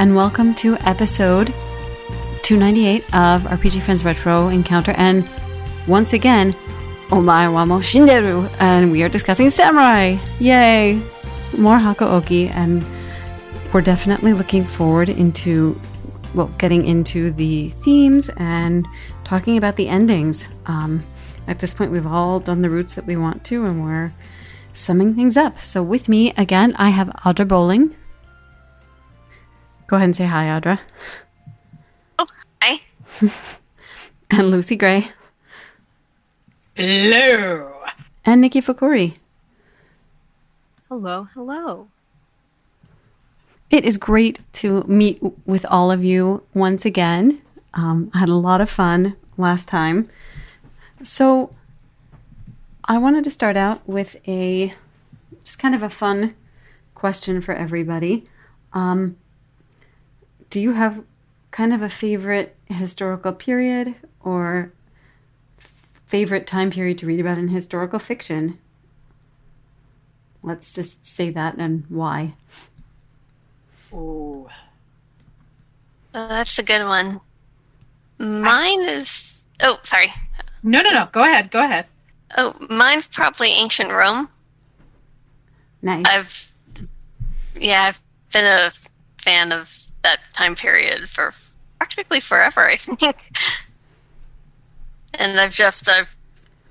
and welcome to episode 298 of RPG Friends Retro Encounter. And once again, Omae wa mo shinderu, and we are discussing samurai. Yay! More Hakuoki, and we're definitely looking forward into, getting into the themes and talking about the endings. At this point, we've all done the routes that we want to, and we're summing things up. So with me, again, I have Audra Bowling. Go ahead and say hi, Audra. Oh, hi. And Lucy Gray. Hello. And Niki Fakhoori. Hello, hello. It is great to meet with all of you once again. I had a lot of fun last time. So I wanted to start out with just kind of a fun question for everybody. Do you have kind of a favorite historical period or favorite time period to read about in historical fiction? Let's just say that and why. Oh, That's a good one. Mine is... Oh, sorry. No. Go ahead. Oh, mine's probably ancient Rome. Nice. I've been a fan of that time period for practically forever, I think. And I've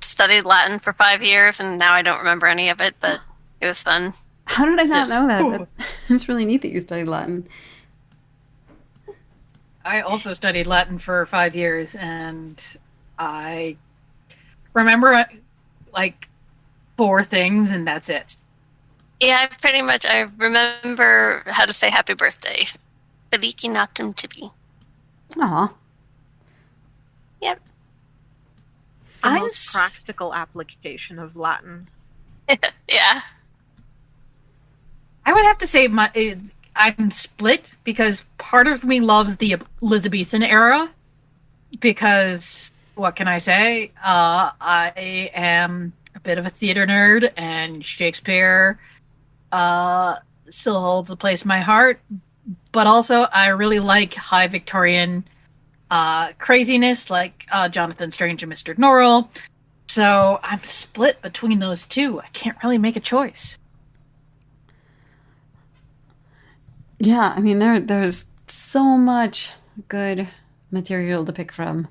studied Latin for 5 years, and now I don't remember any of it, but it was fun. How did I not know that? It's really neat that you studied Latin. I also studied Latin for 5 years, and I remember like 4 things, and that's it. Yeah, I remember how to say happy birthday. Veliki natum tibi. Aw. Yep. The most practical application of Latin. Yeah. I would have to say I'm split because part of me loves the Elizabethan era because, what can I say? I am a bit of a theater nerd, and Shakespeare still holds a place in my heart. But also, I really like high Victorian craziness, like Jonathan Strange and Mr. Norrell. So I'm split between those two. I can't really make a choice. Yeah, I mean, there's so much good material to pick from.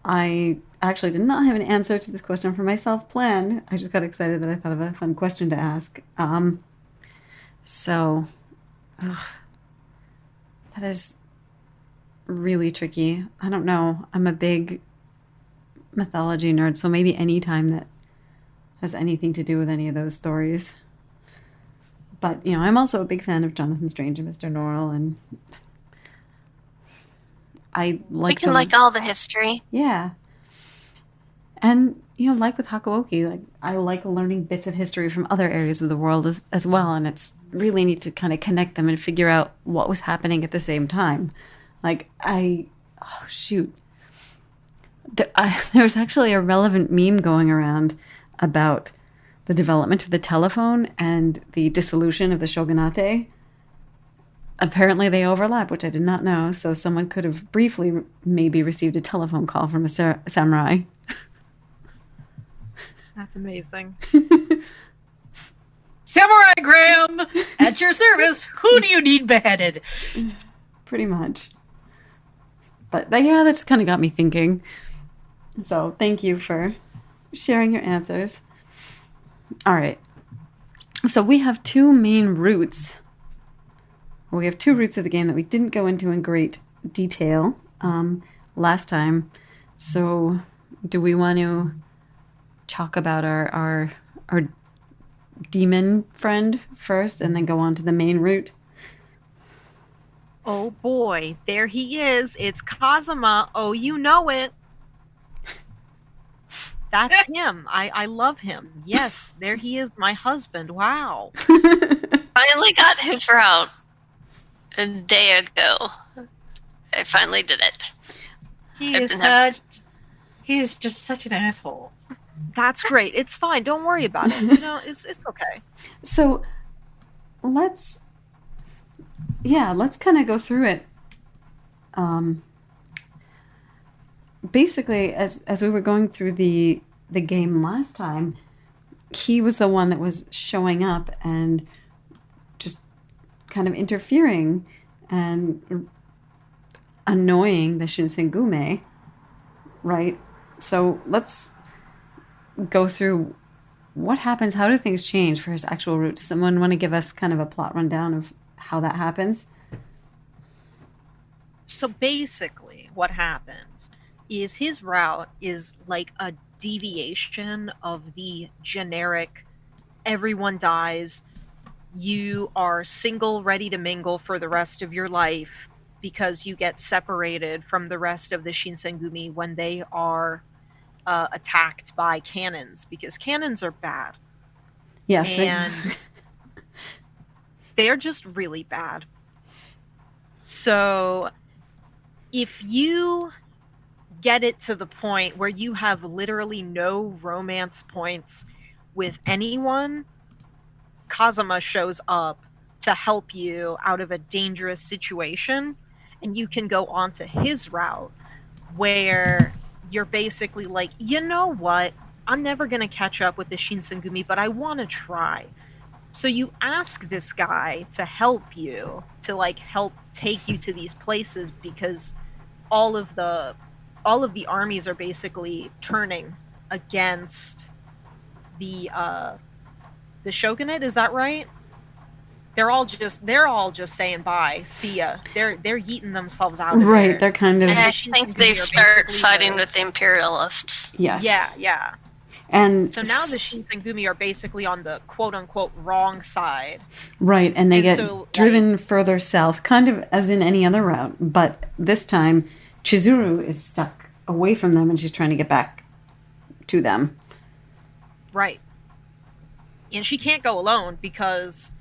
I actually did not have an answer to this question for myself planned. I just got excited that I thought of a fun question to ask. That is really tricky. I don't know. I'm a big mythology nerd, so maybe any time that has anything to do with any of those stories. But, I'm also a big fan of Jonathan Strange and Mr. Norrell, and I like We can like all the history. Yeah. And, like with Hakuoki, like I like learning bits of history from other areas of the world as well, and it's really neat to kind of connect them and figure out what was happening at the same time. Like, there was actually a relevant meme going around about the development of the telephone and the dissolution of the shogunate. Apparently they overlap, which I did not know. So someone could have briefly maybe received a telephone call from a samurai. That's amazing. Samurai Graham, at your service. Who do you need beheaded? Pretty much. But yeah, that just kind of got me thinking. So thank you for sharing your answers. All right. So we have 2 main routes. Well, we have 2 routes of the game that we didn't go into in great detail last time. So do we want to talk about our demon friend first and then go on to the main route? Oh boy, there he is. It's Kazuma. Oh, you know it. That's him. I love him. Yes, there he is, my husband. Wow. Finally got his route a day ago. I finally did it. He's just such an asshole. That's great. It's fine. Don't worry about it. It's okay. So let's yeah, let's kind of go through it. Basically, as we were going through the game last time, he was the one that was showing up and just kind of interfering and annoying the Shinsengume, right? So let's go through what happens. How do things change for his actual route? Does someone want to give us kind of a plot rundown of how that happens? So basically, what happens is his route is like a deviation of the generic everyone dies, you are single, ready to mingle for the rest of your life because you get separated from the rest of the Shinsengumi when they are attacked by cannons, because cannons are bad. Yes. And they're just really bad. So if you get it to the point where you have literally no romance points with anyone, Kazuma shows up to help you out of a dangerous situation, and you can go onto his route where you're basically like, you know what? I'm never going to catch up with the Shinsengumi, but I want to try. So you ask this guy to help you, to like help take you to these places, because all of the armies are basically turning against the shogunate. Is that right? They're all just saying bye, see ya. They're yeeting themselves out of right. there. They're kind of. And I think they start siding with the imperialists. Yes. Yeah. And so now the Shinsengumi are basically on the quote-unquote wrong side. Right, and they get driven further south, kind of as in any other route. But this time, Chizuru is stuck away from them, and she's trying to get back to them. Right. And she can't go alone because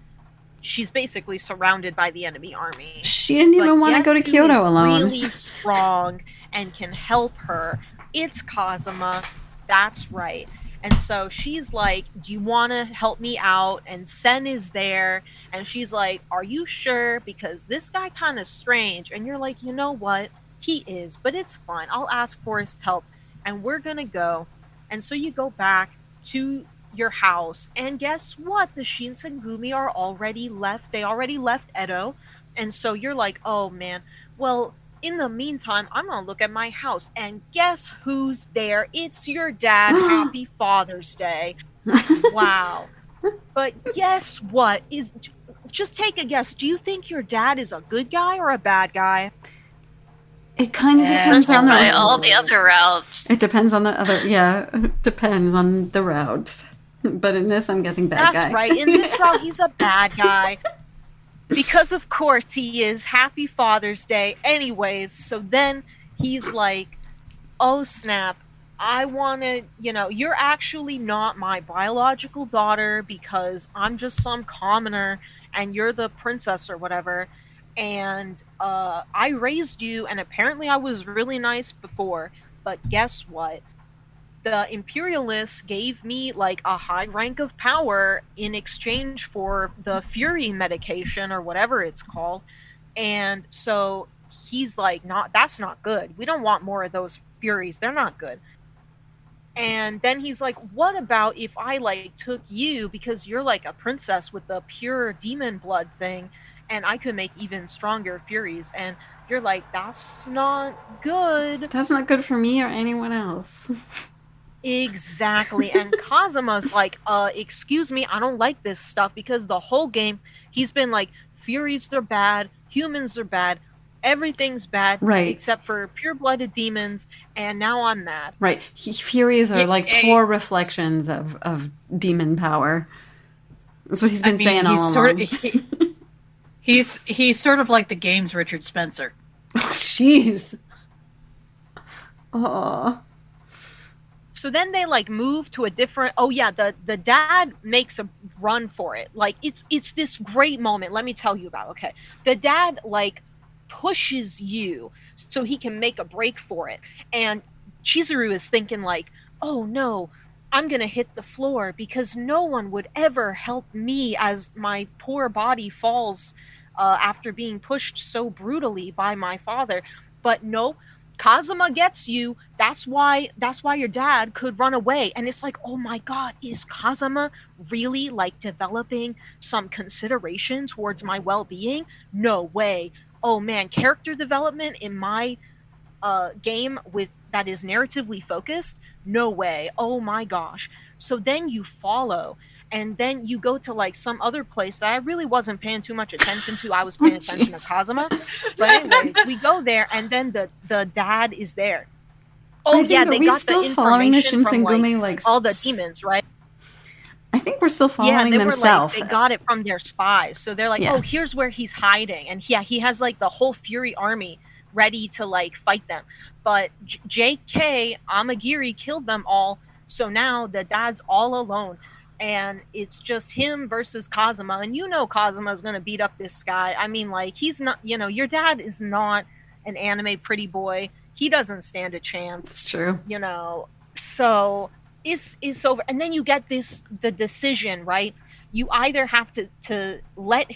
she's basically surrounded by the enemy army. She didn't even want to go to Kyoto alone. Really strong and can help her. It's Kazuma. That's right. And so she's like, do you want to help me out? And Sen is there. And she's like, are you sure? Because this guy kind of strange. And you're like, you know what? He is, but it's fine. I'll ask for his help. And we're going to go. And so you go back to your house. And guess what? The Shinsengumi are already left. They already left Edo. And so you're like, oh, man. Well, in the meantime, I'm going to look at my house, and guess who's there? It's your dad. Happy Father's Day. Wow. But guess what? Just take a guess. Do you think your dad is a good guy or a bad guy? It kind of depends on all the other routes. It depends on the other, it depends on the routes. But in this, I'm guessing bad guy. That's right. In this route, he's a bad guy. Because of course he is. Happy Father's Day. Anyways, so then he's like, oh snap, I want to, you're actually not my biological daughter because I'm just some commoner and you're the princess or whatever. And I raised you, and apparently I was really nice before. But guess what? The imperialists gave me like a high rank of power in exchange for the Fury medication or whatever it's called. And so he's like, that's not good. We don't want more of those Furies. They're not good. And then he's like, what about if I like took you, because you're like a princess with the pure demon blood thing, and I could make even stronger Furies. And you're like, that's not good. That's not good for me or anyone else. Exactly. And Kazuma's like, excuse me, I don't like this stuff, because the whole game he's been like, Furies are bad, humans are bad, everything's bad, right, except for pure-blooded demons, and now I'm mad. Right. Furies are like poor reflections of demon power. That's what he's been saying all along. He's sort of like the game's Richard Spencer. Oh, jeez. Oh. So then they like move to a different. Oh yeah, the dad makes a run for it. Like it's this great moment. Let me tell you about. Okay, the dad like pushes you so he can make a break for it, and Chizuru is thinking like, oh no, I'm gonna hit the floor because no one would ever help me as my poor body falls after being pushed so brutally by my father. But no, Kazuma gets you. That's why your dad could run away. And it's like, oh my god, is Kazuma really like developing some consideration towards my well-being? No way. Oh man, character development in my game with that is narratively focused? No way. Oh my gosh. So then you follow, and then you go to like some other place that I really wasn't paying too much attention to. I was paying attention to Kazuma. But anyways, we go there, and then the dad is there. Oh yeah, they got the information from like all the demons, right? I think we're still following them south. They got it from their spies. So they're like, oh, here's where he's hiding. And yeah, he has like the whole Fury army ready to like fight them. But JK Amagiri killed them all. So now the dad's all alone. And it's just him versus Kazuma. And you know Kazuma's going to beat up this guy. I mean, like, he's not, you know, your dad is not an anime pretty boy. He doesn't stand a chance. It's true. You know, so it's over. And then you get the decision, right? You either have to let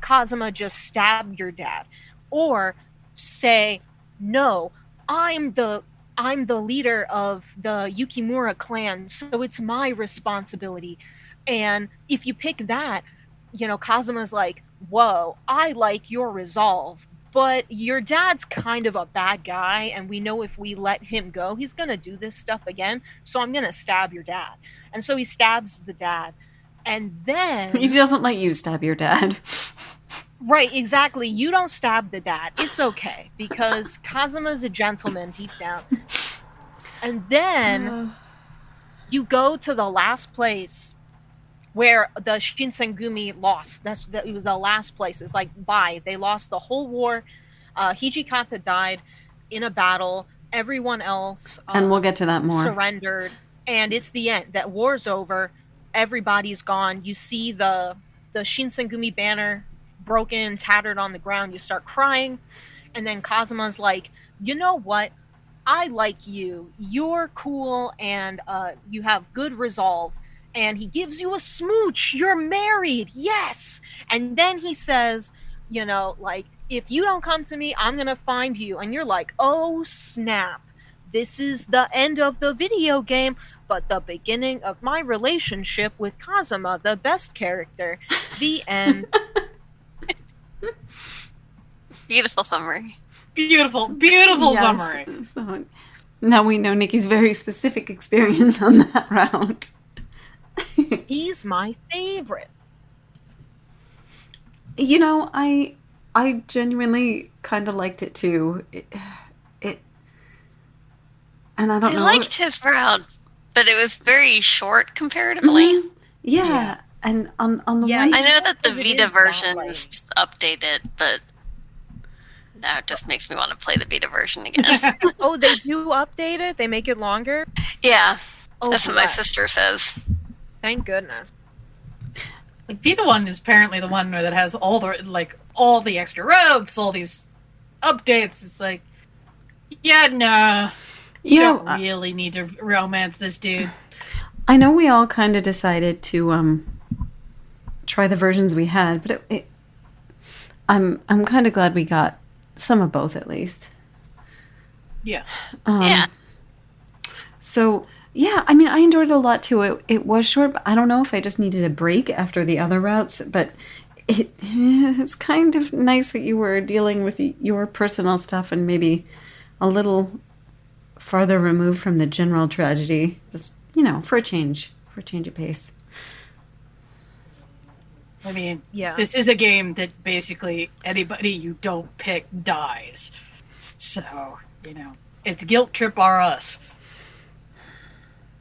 Kazuma just stab your dad, or say, no, I'm the leader of the Yukimura clan, so it's my responsibility. And if you pick that, you know, Kazuma's like, whoa, I like your resolve, but your dad's kind of a bad guy, and we know if we let him go, he's gonna do this stuff again, so I'm gonna stab your dad. And so he stabs the dad. And then he doesn't let you stab your dad. Right, exactly. You don't stab the dad. It's okay, because Kazuma's a gentleman deep down. And then you go to the last place where the Shinsengumi lost. It was the last place. It's like, bye. They lost the whole war. Hijikata died in a battle. Everyone else and we'll get to that more. Surrendered. And it's the end. That war's over. Everybody's gone. You see the Shinsengumi banner broken, tattered on the ground. You start crying, and then Kazuma's like, you know what, I like you, you're cool, and you have good resolve. And he gives you a smooch. You're married, yes. And then he says, you know, like, if you don't come to me, I'm gonna find you. And you're like, oh snap, this is the end of the video game, but the beginning of my relationship with Kazuma, the best character. The end. Beautiful summary. Beautiful summary. So now we know Niki's very specific experience on that round. He's my favorite. You know, I genuinely kind of liked it too. It and I don't know. I liked his round, but it was very short comparatively. Mm-hmm. Yeah. And on the one, I know that the Vita version is updated, but now it just makes me want to play the Vita version again. Oh, they do update it? They make it longer? Yeah. That's what my sister says. Thank goodness. The Vita one is apparently the one that has all the extra roads, all these updates. It's like, yeah, no, you don't really need to romance this dude. I know we all kind of decided to try the versions we had, but I'm kind of glad we got some of both at least. Yeah. Yeah. So yeah, I mean, I enjoyed it a lot too. It was short, but I don't know if I just needed a break after the other routes, but it's kind of nice that you were dealing with your personal stuff and maybe a little farther removed from the general tragedy. Just, you know, for a change of pace. I mean, yeah, this is a game that basically anybody you don't pick dies. So, you know, it's guilt trip or us.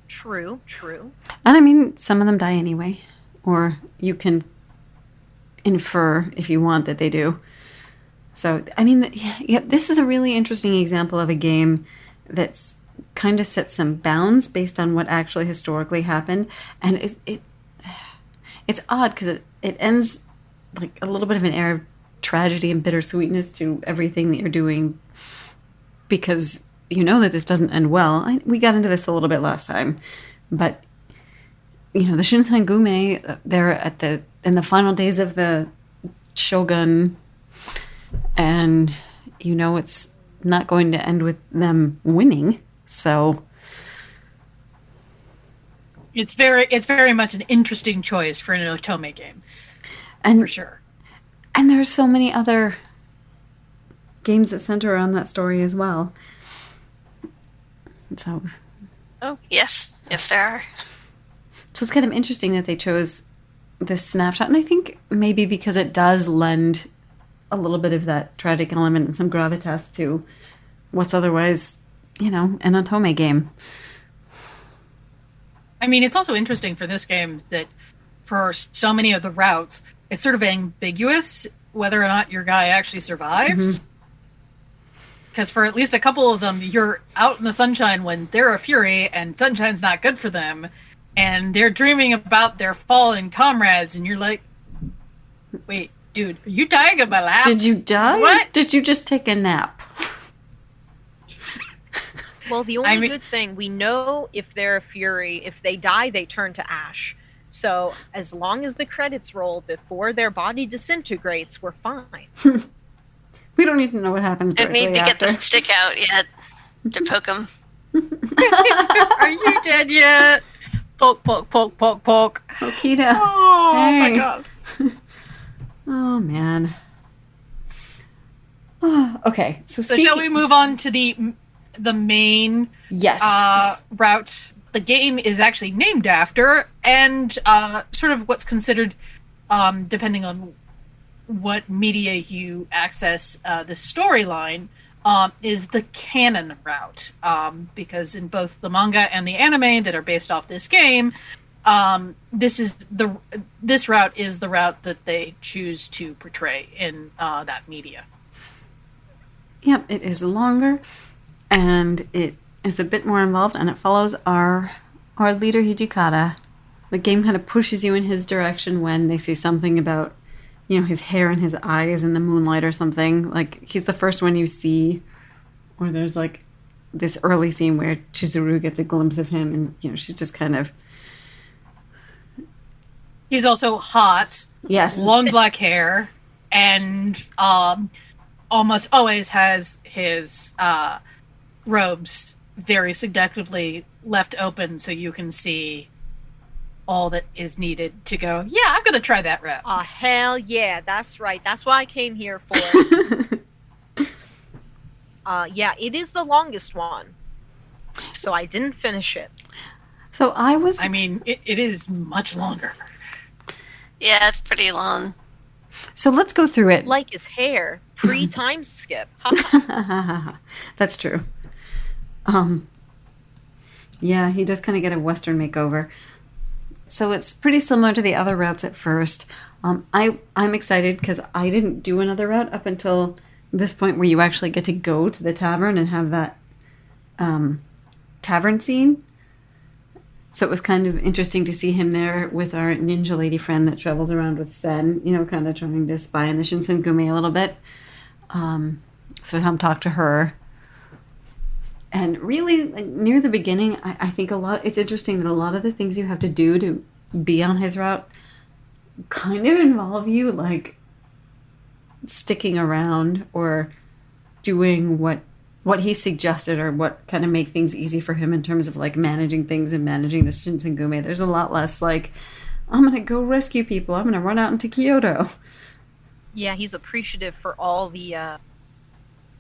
True. And I mean, some of them die anyway. Or you can infer, if you want, that they do. So, I mean, yeah, this is a really interesting example of a game that's kind of set some bounds based on what actually historically happened. And it's odd because it ends like a little bit of an air of tragedy and bittersweetness to everything that you're doing, because you know that this doesn't end well. We got into this a little bit last time, but you know, the Shinsengume, they're in the final days of the shogun, and you know it's not going to end with them winning. So it's very much an interesting choice for an Otome game, and for sure. And there's so many other games that center around that story as well. So, oh yes, there are. So it's kind of interesting that they chose this snapshot, and I think maybe because it does lend a little bit of that tragic element and some gravitas to what's otherwise, an Otome game. I mean, it's also interesting for this game that for so many of the routes, it's sort of ambiguous whether or not your guy actually survives. Because for at least a couple of them, you're out in the sunshine when they're a fury, and sunshine's not good for them, and they're dreaming about their fallen comrades, and you're like, wait, dude, are you dying in my lap? Did you die? What? Did you just take a nap? Well, the only good thing, we know if they're a fury, if they die, they turn to ash. So as long as the credits roll before their body disintegrates, we're fine. We don't need to know what happens. Don't need to get the stick out yet to poke them. Are you dead yet? Poke, poke, poke, poke, poke. Okita. Oh my god. Oh man. Oh, okay. So shall we move on to the main route? The game is actually named after, and sort of what's considered, depending on what media you access, the storyline is the canon route, because in both the manga and the anime that are based off this game, this route is the route that they choose to portray in that media. Yep, it is longer, and it is a bit more involved, and it follows our leader Hijikata. The game kind of pushes you in his direction when they say something about, his hair and his eyes in the moonlight or something. Like, he's the first one you see, or there's like this early scene where Chizuru gets a glimpse of him, and she's just kind of. He's also hot. Yes, long black hair, and almost always has his robes very seductively left open so you can see all that is needed to go, yeah, I'm going to try that route. Oh, hell yeah, that's right. That's what I came here for. Yeah, it is the longest one. So I didn't finish it. So it is much longer. Yeah, it's pretty long. So let's go through it. Like his hair, pre-time skip. That's true. Yeah, he does kind of get a Western makeover. So it's pretty similar to the other routes at first. I'm excited because I didn't do another route up until this point where you actually get to go to the tavern and have that tavern scene. So it was kind of interesting to see him there with our ninja lady friend that travels around with Sen, kind of trying to spy on the Shinsengumi a little bit. So I saw him talk to her. And really, near the beginning, I think it's interesting that a lot of the things you have to do to be on his route kind of involve you, like, sticking around or doing what he suggested or what kind of make things easy for him in terms of, like, managing things and managing the Shinsengumi. There's a lot less, like, I'm going to go rescue people. I'm going to run out into Kyoto. Yeah, he's appreciative for all the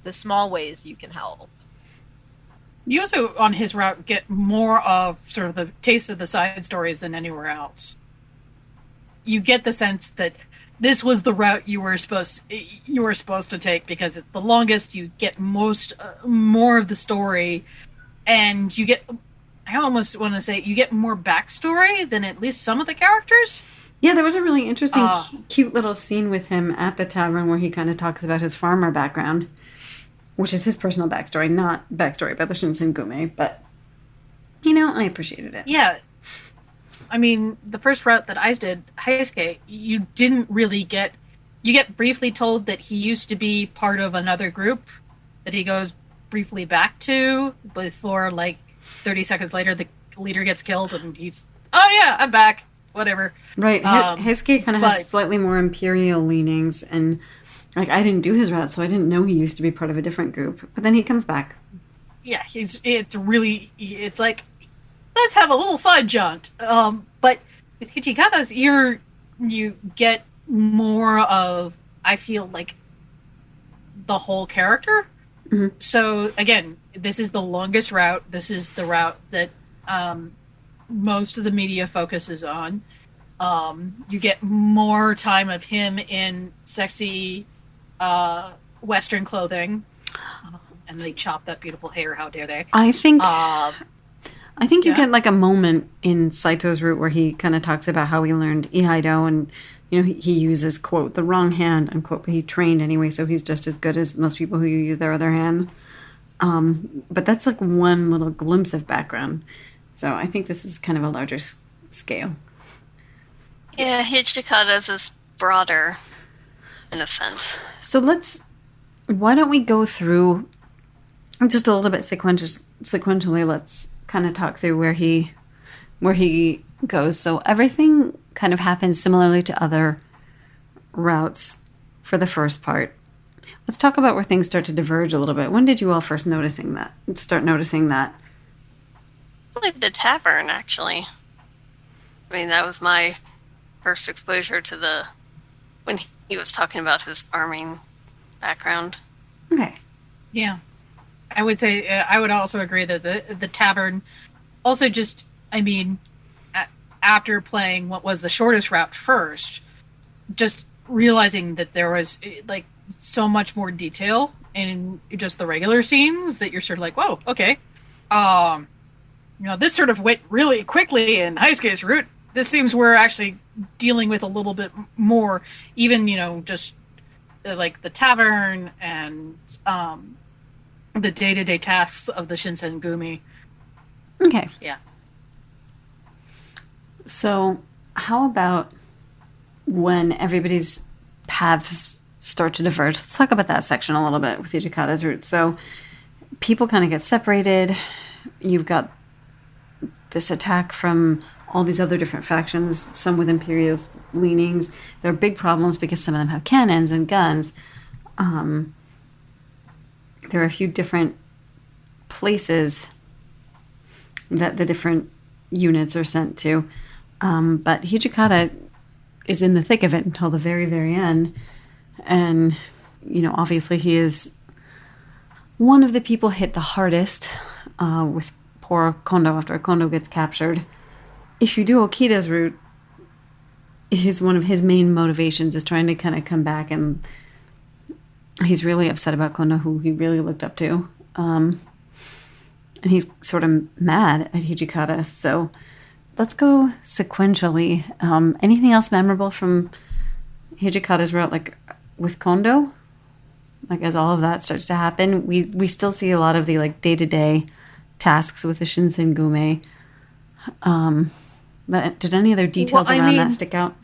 small ways you can help. You also, on his route, get more of sort of the taste of the side stories than anywhere else. You get the sense that this was the route you were supposed to take because it's the longest. You get more of the story, and you get. I almost want to say you get more backstory than at least some of the characters. Yeah, there was a really interesting, cute little scene with him at the tavern where he kind of talks about his farmer background, which is his personal backstory, not backstory about the Shinsengumi, but, I appreciated it. Yeah. I mean, the first route that I did, Heisuke, you didn't really get... You get briefly told that he used to be part of another group that he goes briefly back to before, 30 seconds later, the leader gets killed and he's, oh yeah, I'm back. whatever. Right. Hisuke kind of has but- slightly more imperial leanings, and like I didn't do his route, so I didn't know he used to be part of a different group. But then he comes back. Yeah, it's like, let's have a little side jaunt. But with Hijikata's, you get more of, I feel like, the whole character. Mhm. So again, this is the longest route. This is the route that most of the media focuses on. You get more time of him in sexy Western clothing, and they chop that beautiful hair. How dare they? I think you yeah. get like a moment in Saito's route where he kind of talks about how he learned Ihaido, and he uses quote the wrong hand unquote, but he trained anyway, so he's just as good as most people who use their other hand. But that's like one little glimpse of background. So I think this is kind of a larger scale. Yeah, Hijikata's is broader, in a sense. So why don't we go through just a little bit sequentially? Let's kind of talk through where he goes. So everything kind of happens similarly to other routes for the first part. Let's talk about where things start to diverge a little bit. When did you all first start noticing that? Like the tavern, actually. I mean, that was my first exposure to when he was talking about his farming background. Okay. Yeah, I would say I would also agree that the tavern, also just, I mean, after playing what was the shortest route first, just realizing that there was like so much more detail in just the regular scenes that you're sort of like, whoa, okay, this sort of went really quickly in Heisuke's route. This seems we're actually dealing with a little bit more, even just like the tavern and the day-to-day tasks of the Shinsengumi. Okay. Yeah. So how about when everybody's paths start to diverge? Let's talk about that section a little bit with Hijikata's route. So people kind of get separated. You've got this attack from all these other different factions, some with imperialist leanings. There are big problems because some of them have cannons and guns. There are a few different places that the different units are sent to. But Hijikata is in the thick of it until the very, very end. And, obviously he is one of the people hit the hardest with poor Kondo after Kondo gets captured. If you do Okita's route, one of his main motivations is trying to kind of come back, and he's really upset about Kondo, who he really looked up to. And he's sort of mad at Hijikata. So let's go sequentially. Anything else memorable from Hijikata's route, like with Kondo? Like as all of that starts to happen, we still see a lot of the like day-to-day tasks with the Shinsengumi. But did any other details around that stick out?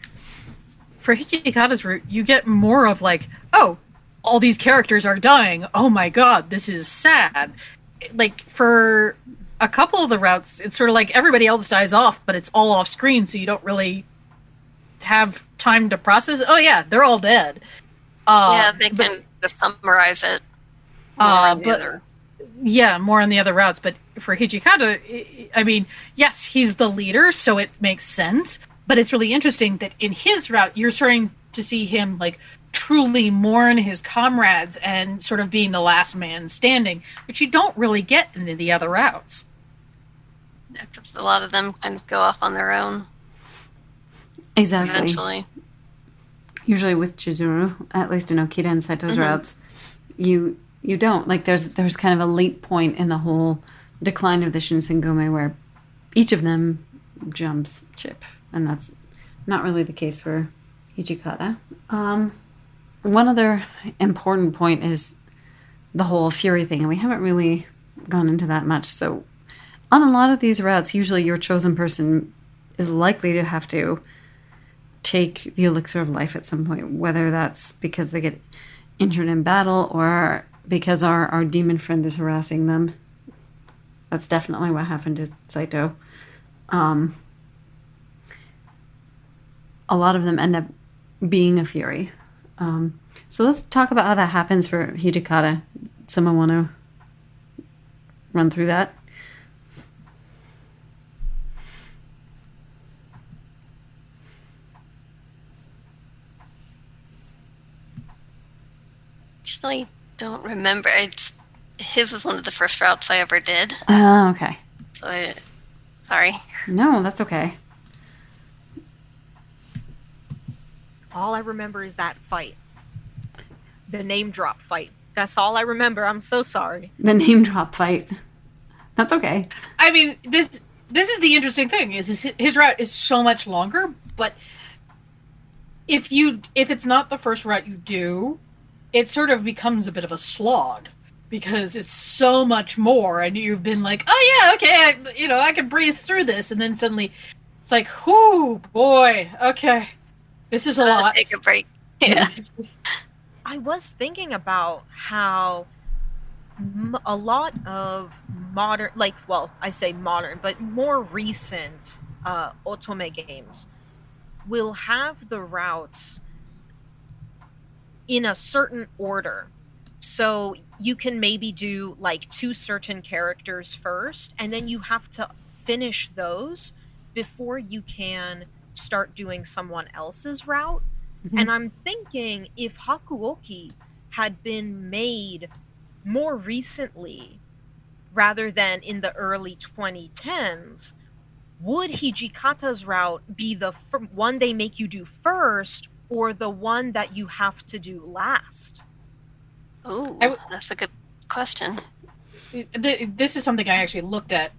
For Hijikata's route, you get more of like, oh, all these characters are dying. Oh my god, this is sad. Like for a couple of the routes, it's sort of like everybody else dies off, but it's all off screen, so you don't really have time to process. Oh yeah, they're all dead. They can just summarize it. Yeah, more on the other routes. But for Hijikata, I mean, yes, he's the leader, so it makes sense. But it's really interesting that in his route, you're starting to see him like truly mourn his comrades and sort of being the last man standing, which you don't really get in the other routes. Yeah, 'cause a lot of them kind of go off on their own. Exactly. Eventually. Usually with Chizuru, at least in Okita and Saito's routes, you don't. Like there's kind of a late point in the whole decline of the Shinsengumi where each of them jumps ship. And that's not really the case for Hijikata. One other important point is the whole Fury thing, and we haven't really gone into that much. So on a lot of these routes, usually your chosen person is likely to have to take the elixir of life at some point, whether that's because they get injured in battle or because our demon friend is harassing them. That's definitely what happened to Saito. a lot of them end up being a Fury. So let's talk about how that happens for Hijikata. Someone want to run through that? Actually, don't remember. His was one of the first routes I ever did. Oh, okay. So sorry. No, that's okay. All I remember is that fight. The name drop fight. That's all I remember. I'm so sorry. The name drop fight. That's okay. I mean, this is the interesting thing, is his route is so much longer, but if it's not the first route you do, it sort of becomes a bit of a slog because it's so much more, and you've been like, oh yeah, okay, I can breeze through this, and then suddenly it's like, whoo, boy, okay, this is a lot. Take a break. Yeah. I was thinking about how a lot of modern, I say modern, but more recent otome games will have the routes in a certain order. So you can maybe do like 2 certain characters first, and then you have to finish those before you can start doing someone else's route. Mm-hmm. And I'm thinking if Hakuoki had been made more recently rather than in the early 2010s, would Hijikata's route be the one they make you do first or the one that you have to do last? Oh, that's a good question. This is something I actually looked at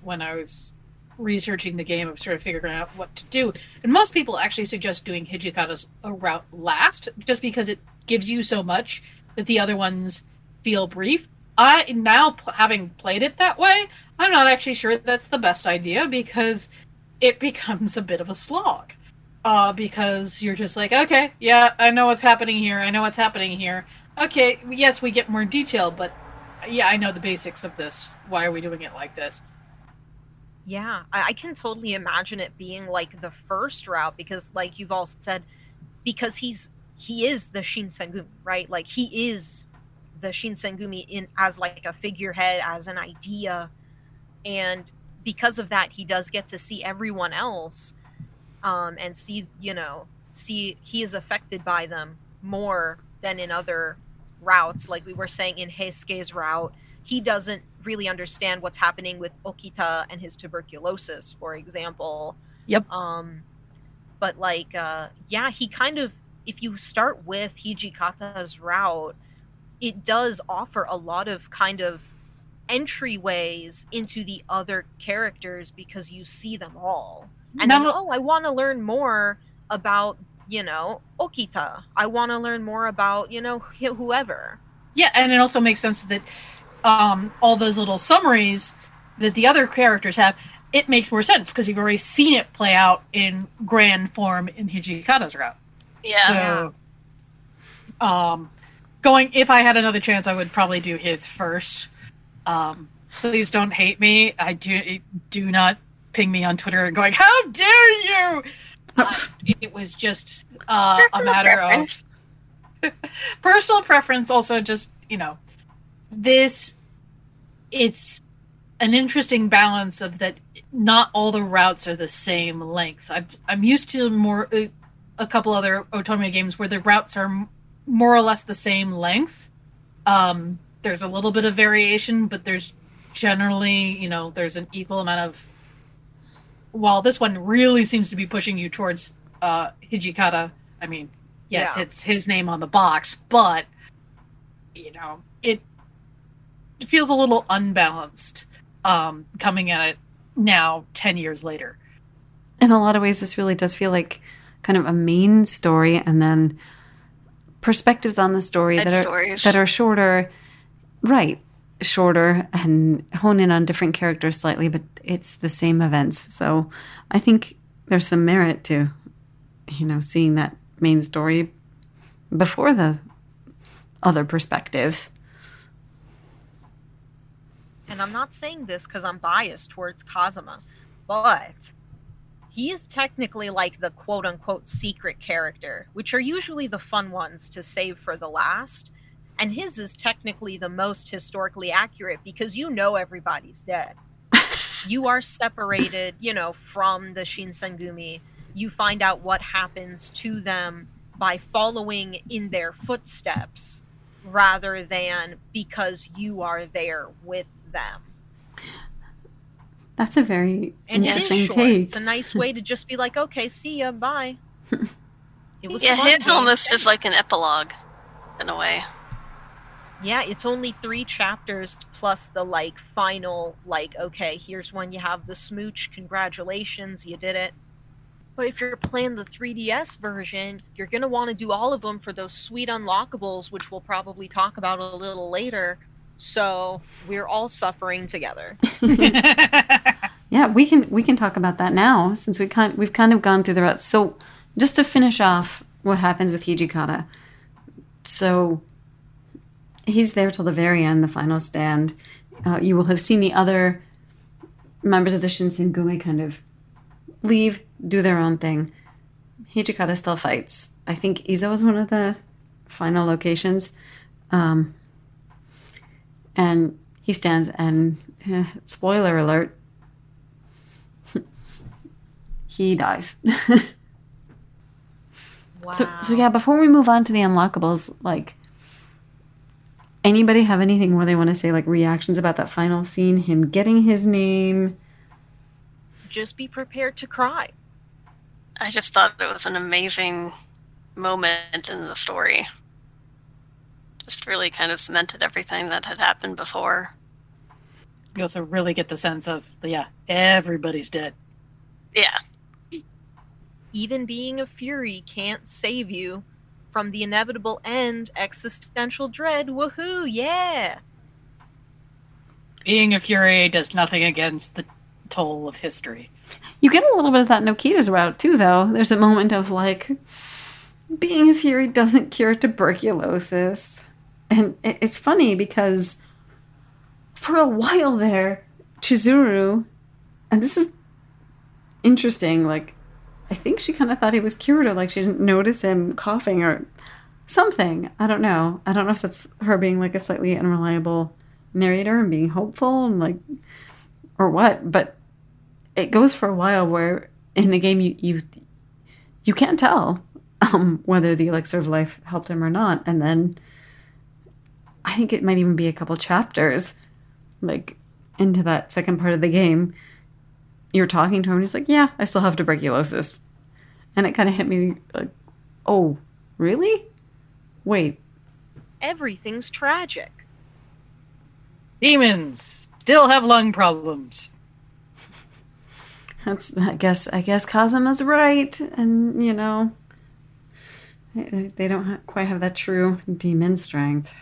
when I was researching the game of sort of figuring out what to do. And most people actually suggest doing Hijikata's route last, just because it gives you so much that the other ones feel brief. Now, having played it that way, I'm not actually sure that's the best idea, because it becomes a bit of a slog. Because you're just like, okay, yeah, I know what's happening here. Okay, yes, we get more detail, but yeah, I know the basics of this. Why are we doing it like this? Yeah, I can totally imagine it being like the first route, because like you've all said, because he is the Shinsengumi, right? Like he is the Shinsengumi as like a figurehead, as an idea, and because of that, he does get to see everyone else, and see he is affected by them more than in other routes. Like we were saying in Heisuke's route, he doesn't really understand what's happening with Okita and his tuberculosis, for example. Yep. But like, he kind of, if you start with Hijikata's route, it does offer a lot of kind of entryways into the other characters because you see them all. And then, I want to learn more about, Okita. I want to learn more about, whoever. Yeah, and it also makes sense that all those little summaries that the other characters have, it makes more sense because you've already seen it play out in grand form in Hijikata's route. Yeah. So, if I had another chance, I would probably do his first. Please don't hate me. I do not ping me on Twitter and going, how dare you? It was just a matter of personal preference. Also, just, it's an interesting balance of that. Not all the routes are the same length. I'm used to a couple other otome games where the routes are more or less the same length. There's a little bit of variation, but there's generally, there's an equal amount of. While this one really seems to be pushing you towards Hijikata, I mean, yes, It's his name on the box, but it feels a little unbalanced coming at it now 10 years later. In a lot of ways, this really does feel like kind of a main story and then perspectives on the story that are shorter. Right. Shorter and hone in on different characters slightly, but it's the same events. So I think there's some merit to, seeing that main story before the other perspectives. And I'm not saying this because I'm biased towards Kazuma, but He is technically like the quote-unquote secret character, which are usually the fun ones to save for the last. And his is technically the most historically accurate because you know everybody's dead. You are separated, from the Shinsengumi. You find out what happens to them by following in their footsteps rather than because you are there with them. That's a very And interesting it is short. take. It's a nice way to just be like, okay, see ya, bye. It was Yeah, fun his being almost steady. is like an epilogue, in a way. Yeah, it's only 3 chapters plus the final, okay, here's when you have the smooch, congratulations, you did it. But if you're playing the 3DS version, you're going to want to do all of them for those sweet unlockables, which we'll probably talk about a little later. So we're all suffering together. Yeah, we can talk about that now since we've kind of gone through the route. So just to finish off what happens with Hijikata. So he's there till the very end, the final stand. You will have seen the other members of the Shinsengumi kind of leave, do their own thing. Hijikata still fights. I think Izo is one of the final locations. And he stands and, spoiler alert, he dies. Wow. So yeah, before we move on to the unlockables, anybody have anything where they want to say, reactions about that final scene, him getting his name? Just be prepared to cry. I just thought it was an amazing moment in the story. Just really kind of cemented everything that had happened before. You also really get the sense of, everybody's dead. Yeah. Even being a Fury can't save you from the inevitable end, existential dread. Woohoo, yeah! Being a Fury does nothing against the toll of history. You get a little bit of that in Okita's route, too, though. There's a moment of, being a Fury doesn't cure tuberculosis. And it's funny because for a while there, Chizuru, and this is interesting, I think she kind of thought he was cured, or she didn't notice him coughing or something. I don't know. I don't know if it's her being a slightly unreliable narrator and being hopeful and or what, but it goes for a while where in the game you can't tell whether the elixir of life helped him or not. And then I think it might even be a couple chapters into that second part of the game. You're talking to him and he's like, yeah, I still have tuberculosis. And it kind of hit me oh, really? Wait. Everything's tragic. Demons still have lung problems. I guess Kazuma's right. And, they don't quite have that true demon strength.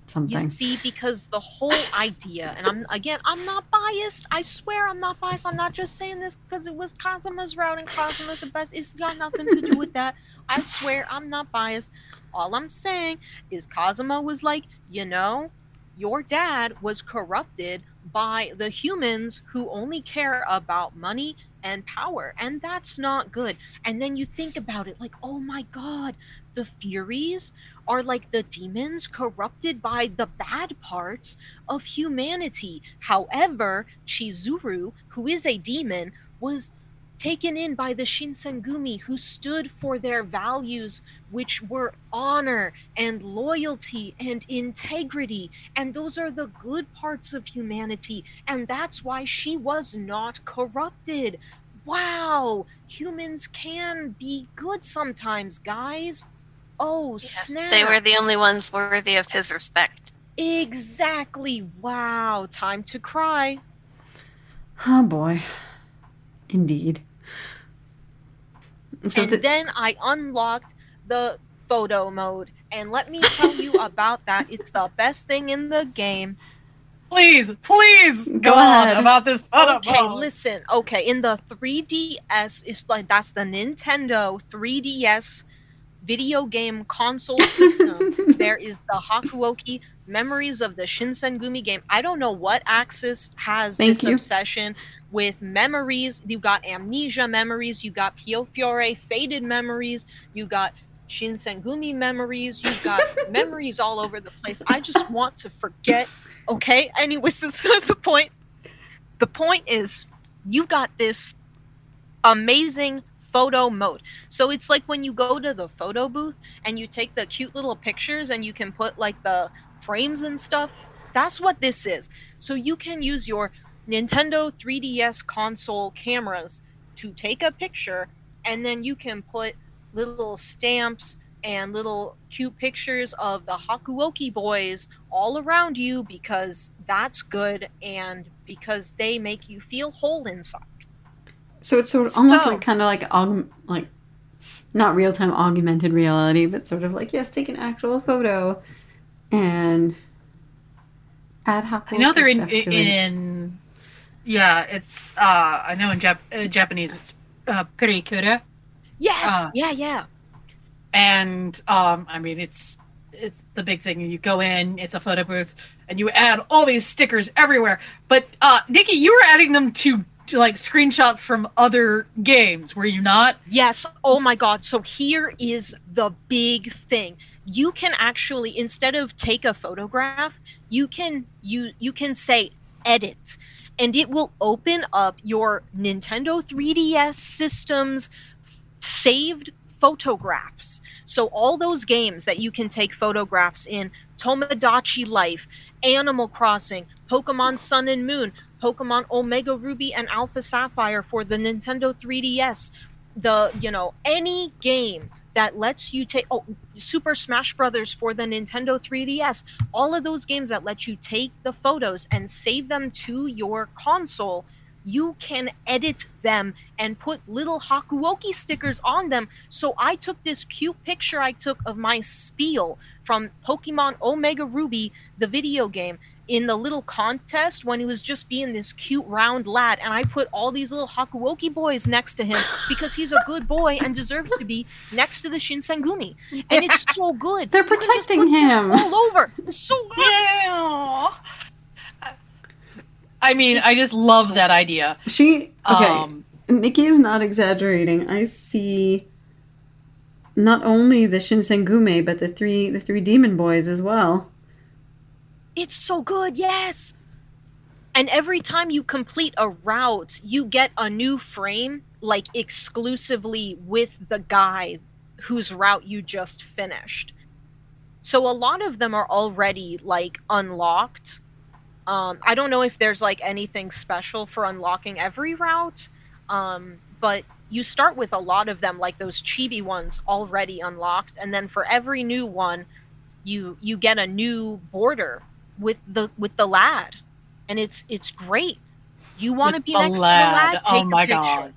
Something. You see, because the whole idea, and I'm not biased. I swear I'm not biased. I'm not just saying this because it was Kazuma's route and Kazuma's the best. It's got nothing to do with that. I swear I'm not biased. All I'm saying is Kazuma was like, your dad was corrupted by the humans who only care about money and power, and that's not good. And then you think about it oh my god, the Furies are the demons corrupted by the bad parts of humanity. However, Chizuru, who is a demon, was taken in by the Shinsengumi, who stood for their values, which were honor and loyalty and integrity. And those are the good parts of humanity. And that's why she was not corrupted. Wow, humans can be good sometimes, guys. Oh, Yes, snap. they were the only ones worthy of his respect. Exactly. Wow, time to cry. Oh, boy. Indeed. So then I unlocked the photo mode. And let me tell you about that. It's the best thing in the game. Please go ahead on about this photo Okay, mode. listen. Okay, in the 3DS, that's the Nintendo 3DS video game console system. There is the Hakuoki memories of the Shinsengumi game. I don't know what Axis has Thank this you. obsession with memories. You got amnesia memories, you got Pio Fiore faded memories, you got Shinsengumi memories, you've got memories all over the place. I just want to forget. Okay, anyways, this is the point. The point is, you got this amazing photo mode. So it's like when you go to the photo booth and you take the cute little pictures and you can put like the frames and stuff. That's what this is. So you can use your Nintendo 3DS console cameras to take a picture, and then you can put little stamps and little cute pictures of the Hakuoki boys all around you, because that's good and because they make you feel whole inside. So it's sort of almost like kind of like not real time augmented reality, but sort of like, yes, take an actual photo and add Hakuoki I know they're stuff to it. It's I know in Japanese it's perikura. Yes, yeah. And I mean it's the big thing. You go in, it's a photo booth, and you add all these stickers everywhere. But Niki, you were adding them to like screenshots from other games, were you not? Yes. Oh my god. So here is the big thing. You can actually, instead of take a photograph, you can say edit, and it will open up your Nintendo 3DS system's saved photographs. So all those games that you can take photographs in, Tomodachi Life, Animal Crossing, Pokemon Sun and Moon, Pokemon Omega Ruby and Alpha Sapphire for the Nintendo 3DS, any game that lets you take Super Smash Brothers for the Nintendo 3DS, all of those games that let you take the photos and save them to your console, you can edit them and put little Hakuoki stickers on them. So I took this cute picture I took of my Spiel from Pokemon Omega Ruby, the video game, in the little contest when he was just being this cute round lad, and I put all these little Hakuoki boys next to him because he's a good boy and deserves to be next to the Shinsengumi. And it's so good. They're protecting him all over. It's so good. Yeah. I mean, I just love that idea. Niki is not exaggerating. I see not only the Shinsengumi, but the three demon boys as well. It's so good, yes. And every time you complete a route, you get a new frame, like exclusively with the guy whose route you just finished. So a lot of them are already like unlocked. I don't know if there's like anything special for unlocking every route, but you start with a lot of them, like those chibi ones, already unlocked, and then for every new one, you get a new border with the lad, and it's great. You want to be next to the lad? Take a picture. God.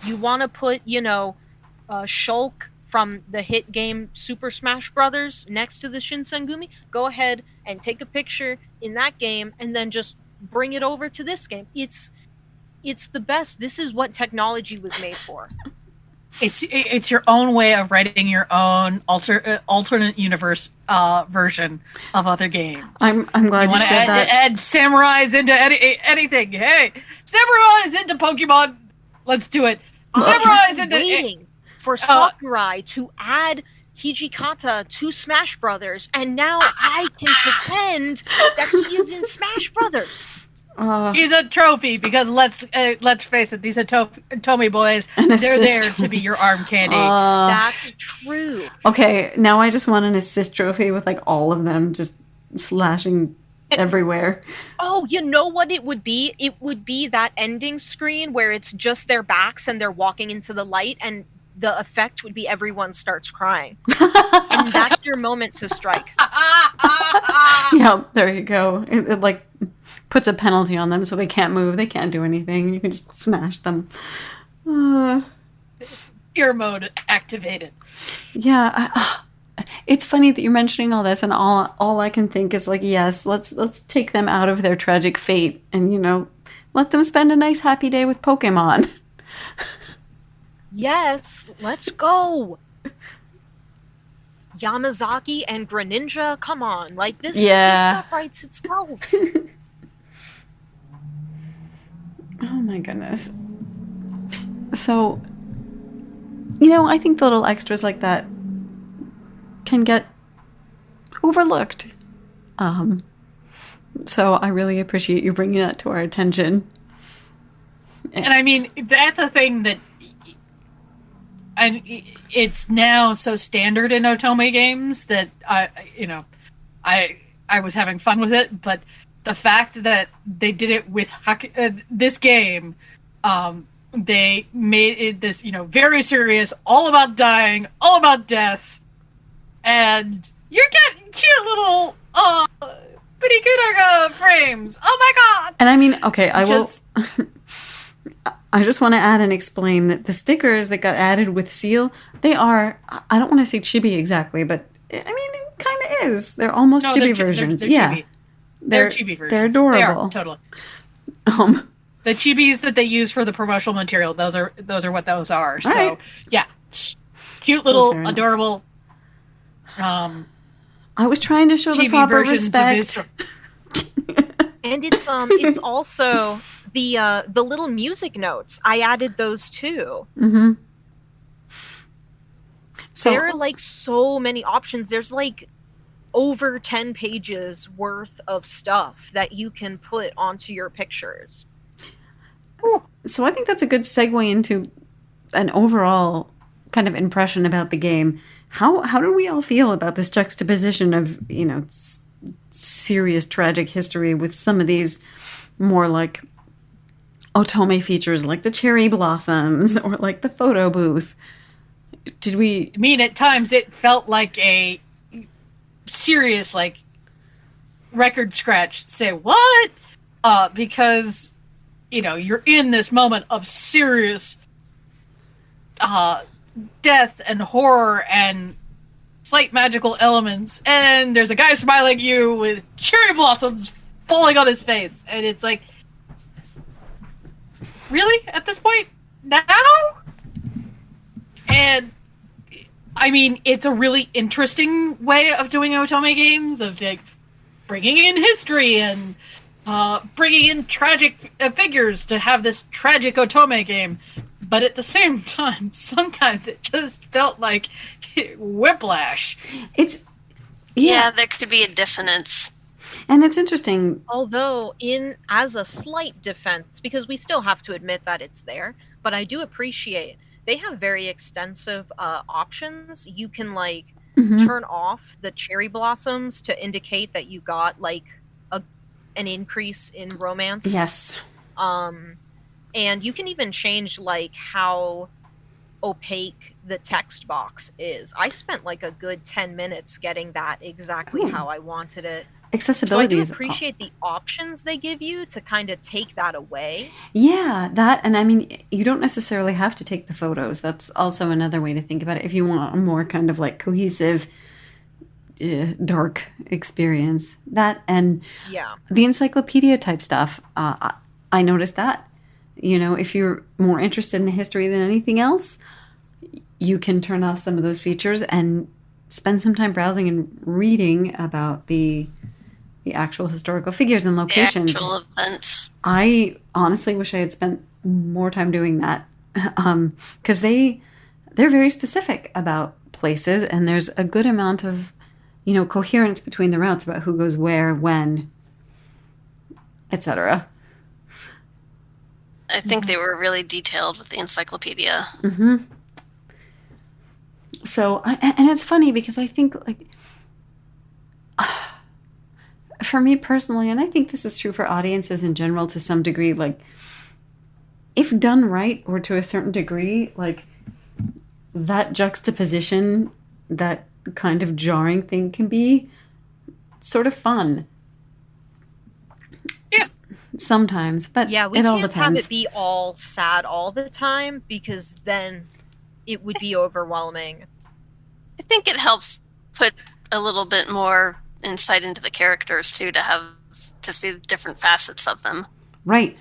You want to put Shulk from the hit game Super Smash Brothers next to the Shinsengumi? Go ahead and take a picture in that game, and then just bring it over to this game. It's the best. This is what technology was made for. It's your own way of writing your own alternate universe version of other games. I'm glad you said that. Add samurais into anything. Hey, samurais into Pokemon. Let's do it. Samurais into waiting for Sakurai to add Hijikata to Smash Brothers, and now I can pretend that he is in Smash Brothers. He's a trophy because let's face it, these are Tomy boys. They're there to be your arm candy. That's true. Okay, now I just want an assist trophy with like all of them just slashing everywhere. Oh, you know what it would be? It would be that ending screen where it's just their backs and they're walking into the light, and the effect would be everyone starts crying. And that's your moment to strike. Yeah, there you go. It like puts a penalty on them so they can't move, they can't do anything. You can just smash them. Fear mode activated. Yeah, it's funny that you're mentioning all this, and all I can think is like, yes, let's take them out of their tragic fate, and let them spend a nice happy day with Pokemon. Yes, let's go. Yamazaki and Greninja. Come on, like this stuff writes itself. Oh my goodness. So, you know, I think the little extras like that can get overlooked. So I really appreciate you bringing that to our attention. And I mean, that's a thing that, and it's now so standard in Otome games that I was having fun with it, but the fact that they did it with this game, they made it this, very serious, all about dying, all about death, and you're getting cute little, pretty good frames. Oh my god! And I mean, okay, I just want to add and explain that the stickers that got added with Seal, they are, I don't want to say chibi exactly, but I mean, it kind of is. They're almost chibi versions. They're yeah. chibi. They're chibi versions. They're adorable. They are, totally. The chibis that they use for the promotional material, those are what those are. So, right. Yeah. Cute little, adorable. I was trying to show the proper respect. And it's also the little music notes. I added those too. Mm-hmm. So there are like so many options. There's like over 10 pages worth of stuff that you can put onto your pictures. So I think that's a good segue into an overall kind of impression about the game. How do we all feel about this juxtaposition of, serious tragic history with some of these more like Otome features like the cherry blossoms or like the photo booth? Did we... I mean, at times it felt like a serious, like, record scratch. Say, what? Because, you're in this moment of serious death and horror and slight magical elements, and there's a guy smiling at you with cherry blossoms falling on his face, and it's like, really? At this point? Now? And I mean, it's a really interesting way of doing Otome games, of like bringing in history and bringing in tragic figures to have this tragic Otome game. But at the same time, sometimes it just felt like whiplash. It's there could be a dissonance. And it's interesting. Although, as a slight defense, because we still have to admit that it's there, but I do appreciate they have very extensive options. You can turn off the cherry blossoms to indicate that you got an increase in romance. Yes. And you can even change how opaque the text box is. I spent a good 10 minutes getting that exactly how I wanted it. Accessibility. So I do appreciate the options they give you to kind of take that away. Yeah, that, and I mean, you don't necessarily have to take the photos. That's also another way to think about it. If you want a more kind of cohesive, dark experience, that and the encyclopedia type stuff. I noticed that. If you're more interested in the history than anything else, you can turn off some of those features and spend some time browsing and reading about the actual historical figures and locations. The actual events. I honestly wish I had spent more time doing that, because they're very specific about places, and there's a good amount of coherence between the routes about who goes where, when, etc. I think they were really detailed with the encyclopedia. Mm-hmm. So, and it's funny because I think, for me personally, and I think this is true for audiences in general to some degree, if done right or to a certain degree, that juxtaposition, that kind of jarring thing can be sort of fun. Yeah. Sometimes, but we it all can't depends. have it be all sad all the time, because then it would be overwhelming. I think it helps put a little bit more insight into the characters too, to see the different facets of them. Right.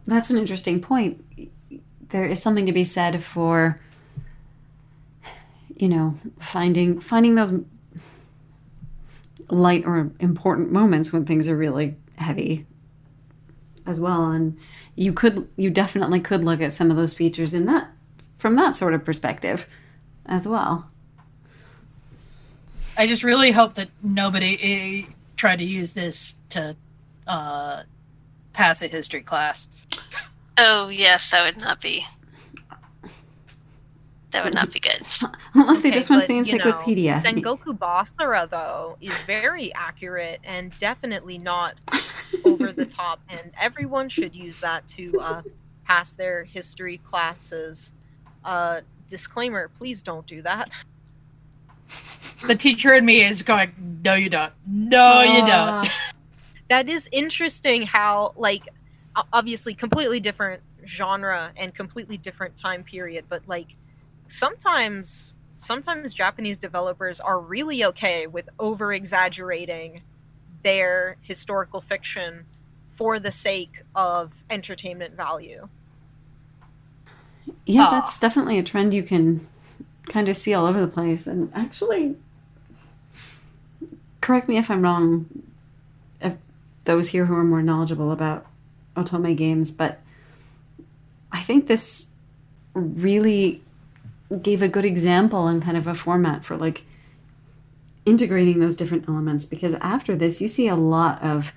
That's an interesting point. There is something to be said for, you know, finding those light or important moments when things are really heavy as well. And you definitely could look at some of those features from that sort of perspective as well. I just really hope that nobody tried to use this to pass a history class. Oh yes, that would not be good. Unless they just went to the encyclopedia. Sengoku Basara, though, is very accurate and definitely not over the top, and everyone should use that to pass their history classes. Disclaimer, please don't do that. The teacher in me is going, no, you don't. No, you don't. That is interesting how, like, obviously completely different genre and completely different time period, but, like, sometimes Japanese developers are really okay with over-exaggerating their historical fiction for the sake of entertainment value. Yeah, that's definitely a trend you can kind of see all over the place. And actually, correct me if I'm wrong, if those here who are more knowledgeable about otome games, but I think this really gave a good example and kind of a format for like integrating those different elements, because after this you see a lot of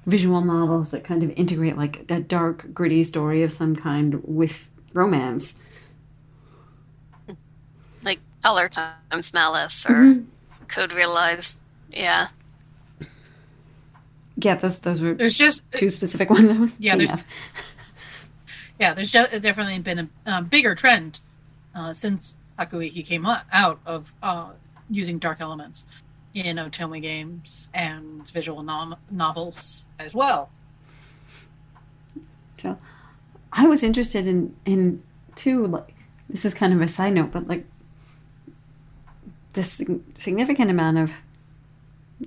visual novels that kind of integrate like a dark, gritty story of some kind with romance. Like Color Times Malice or Code Realized. Yeah. Yeah, those were there's just two specific ones I was thinking of. Yeah, there's definitely been a bigger trend since Hakuoki came out of using dark elements in otome games and visual novels as well. So I was interested in too, like, this is kind of a side note, but like this significant amount of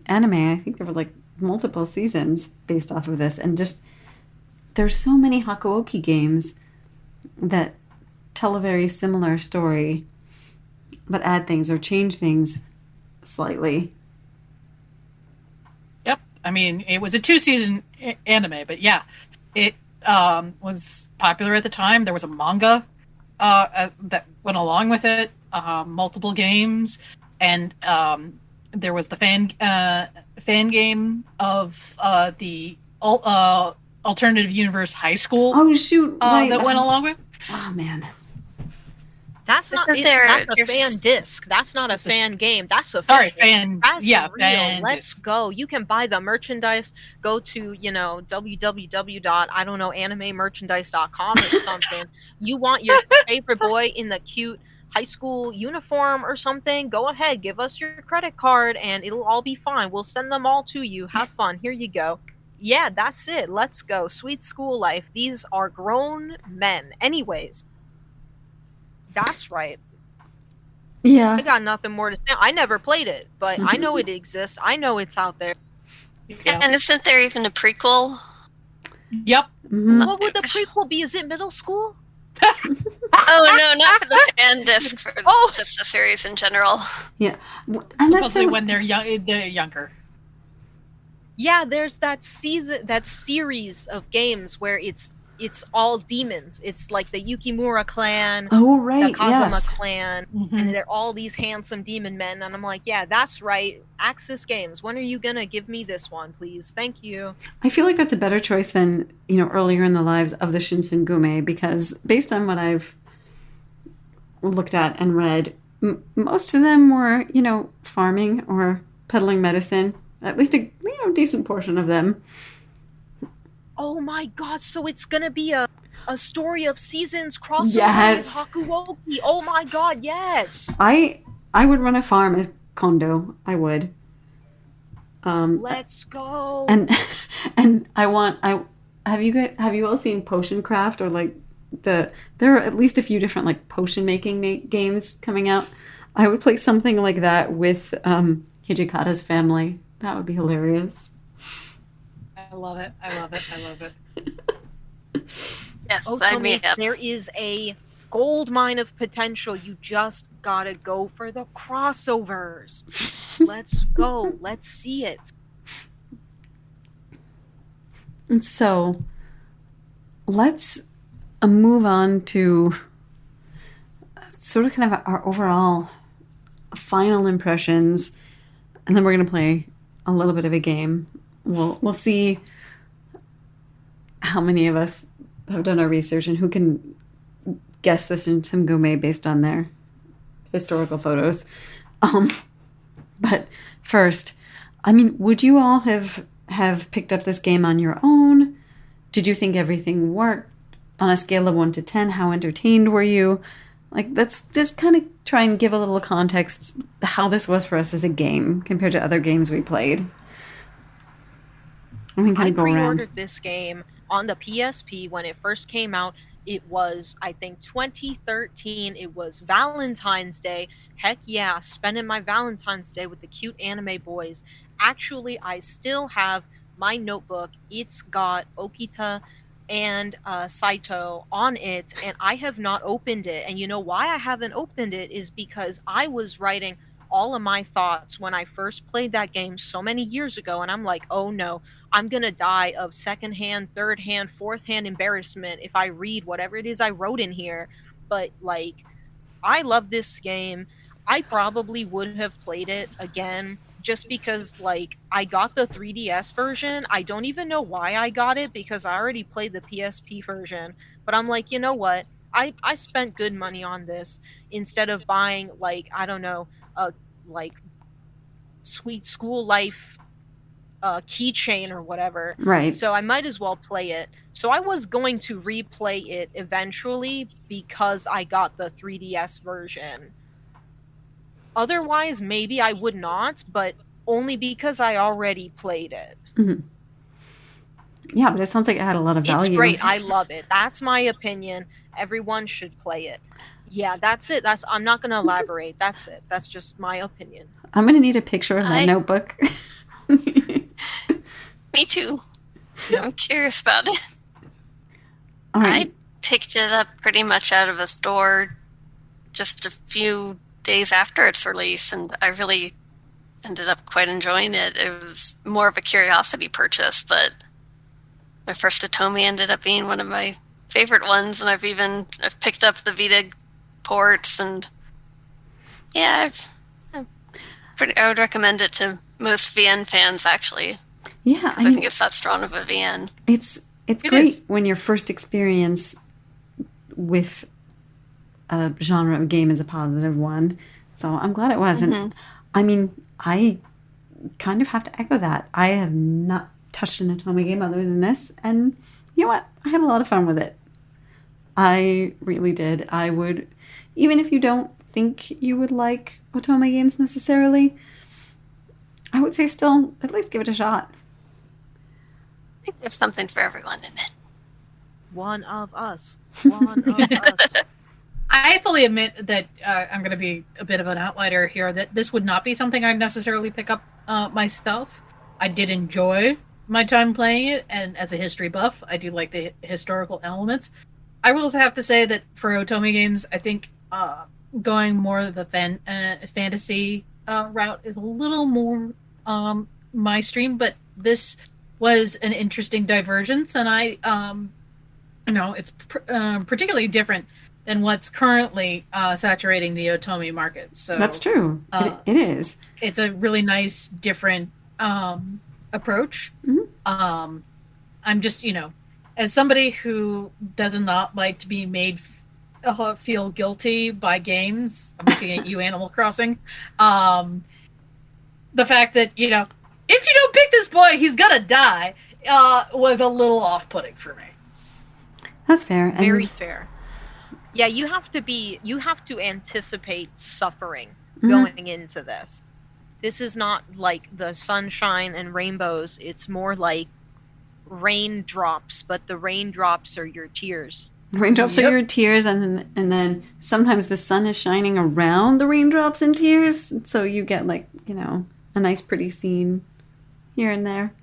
anime, I think there were like multiple seasons based off of this, and just there's so many Hakuoki games that tell a very similar story but add things or change things slightly. Yep. I mean, it was a 2-season anime, but yeah, it was popular at the time. There was a manga that went along with it, multiple games, and there was the fan game of the Alternative Universe High School. Oh shoot! Right. That went along with. Oh man. That's not that's a fan disc. That's not a fan game. That's a fan. That's yeah, real. fan Let's disc. go. You can buy the merchandise. Go to www.animemerchandise.com or something. You want your favorite boy in the cute high school uniform or something? Go ahead, give us your credit card, and it'll all be fine. We'll send them all to you. Have fun. Here you go. Yeah, that's it. Let's go. Sweet school life. These are grown men. Anyways. That's right. Yeah. I got nothing more to say. I never played it, but I know it exists. I know it's out there. Yeah. And isn't there even a prequel? Yep. Mm-hmm. What would the prequel be? Is it middle school? Oh no, not for the fan disc, for just the series in general. Yeah. And supposedly when they're younger. Yeah, there's that series of games where it's all demons. It's like the Yukimura clan, oh right, the Kazama yes. clan, and they're all these handsome demon men. And I'm like, yeah, that's right. Axis Games, when are you gonna give me this one, please? Thank you. I feel like that's a better choice than, earlier in the lives of the Shinsengume, because based on what I've looked at and read, most of them were, farming or peddling medicine. At least a decent portion of them. Oh my god, so it's gonna be a story of seasons crossover Yes. with Hakuoki. Oh my god, yes. I would run a farm as Kondo. I would. Let's go. And have you all seen Potion Craft, or like there are at least a few different like potion making games coming out. I would play something like that with Hijikata's family. That would be hilarious. I love it. Yes, oh, sign me up. there is a gold mine of potential. You just gotta go for the crossovers. Let's go. Let's see it. And so let's move on to sort of kind of our overall final impressions, and then we're going to play a little bit of a game. We'll see how many of us have done our research and who can guess this in some gourmet based on their historical photos. But first, I mean, would you all have picked up this game on your own? Did you think everything worked? On a scale of 1 to 10, how entertained were you? Like, let's just kind of try and give a little context how this was for us as a game compared to other games we played. And we can kind of go around. I pre-ordered this game on the PSP when it first came out. It was, I think, 2013. It was Valentine's Day. Heck yeah, spending my Valentine's Day with the cute anime boys. Actually, I still have my notebook. It's got Okita and Saito on it, and I have not opened it. And you know why I haven't opened it is because I was writing all of my thoughts when I first played that game so many years ago, and I'm like, oh no, I'm gonna die of secondhand, third-hand, fourth-hand embarrassment if I read whatever it is I wrote in here. But like, I love this game. I probably would have played it again just because, like, I got the 3DS version. I don't even know why I got it because I already played the PSP version. But I'm like, you know what? I spent good money on this instead of buying, like, I don't know, like, Sweet School Life keychain or whatever. Right. So I might as well play it. So I was going to replay it eventually because I got the 3DS version. Otherwise, maybe I would not, but only because I already played it. Mm-hmm. Yeah, but it sounds like it had a lot of value. It's great. I love it. That's my opinion. Everyone should play it. Yeah, that's it. I'm not going to elaborate. That's it. That's just my opinion. I'm going to need a picture of that notebook. Me too. Yep. I'm curious about it. All right. I picked it up pretty much out of a store just a few days after its release, and I really ended up quite enjoying it. It was more of a curiosity purchase, but my first Otome ended up being one of my favorite ones, and I've picked up the Vita ports, and yeah, I would recommend it to most VN fans, actually. Yeah, because I think it's that strong of a VN. It's great when your first experience with a genre of game is a positive one. So I'm glad it was. Mm-hmm. And I mean, I kind of have to echo that. I have not touched an Otome game other than this, and you know what? I had a lot of fun with it. I really did. I would, even if you don't think you would like Otome games necessarily, I would say still at least give it a shot. I think there's something for everyone in it. One of us. One of us. I fully admit that I'm going to be a bit of an outlier here, that this would not be something I'd necessarily pick up myself. I did enjoy my time playing it, and as a history buff, I do like the historical elements. I will have to say that for Otome games, I think going more the fantasy route is a little more my stream, but this was an interesting divergence, and I, it's particularly different than what's currently saturating the Otome market. So that's true. It is. It's a really nice, different approach. Mm-hmm. I'm just, as somebody who does not like to be made feel guilty by games, I'm looking at you, Animal Crossing. The fact that, if you don't pick this boy, he's gonna die, was a little off-putting for me. That's fair. Very fair. Yeah, you have to anticipate suffering going into this. This is not like the sunshine and rainbows. It's more like raindrops, but the raindrops are your tears. Raindrops are your tears, and then sometimes the sun is shining around the raindrops and tears, so you get a nice pretty scene here and there.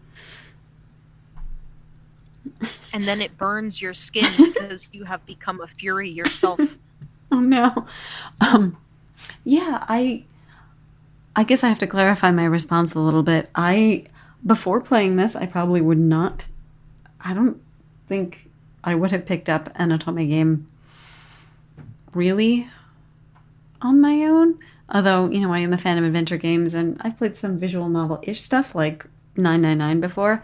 And then it burns your skin because you have become a fury yourself. Oh no. Yeah, I guess I have to clarify my response a little bit. Before playing this, I probably would not. I don't think I would have picked up an Otome game really on my own. Although, I am a fan of adventure games, and I've played some visual novel-ish stuff like 999 before.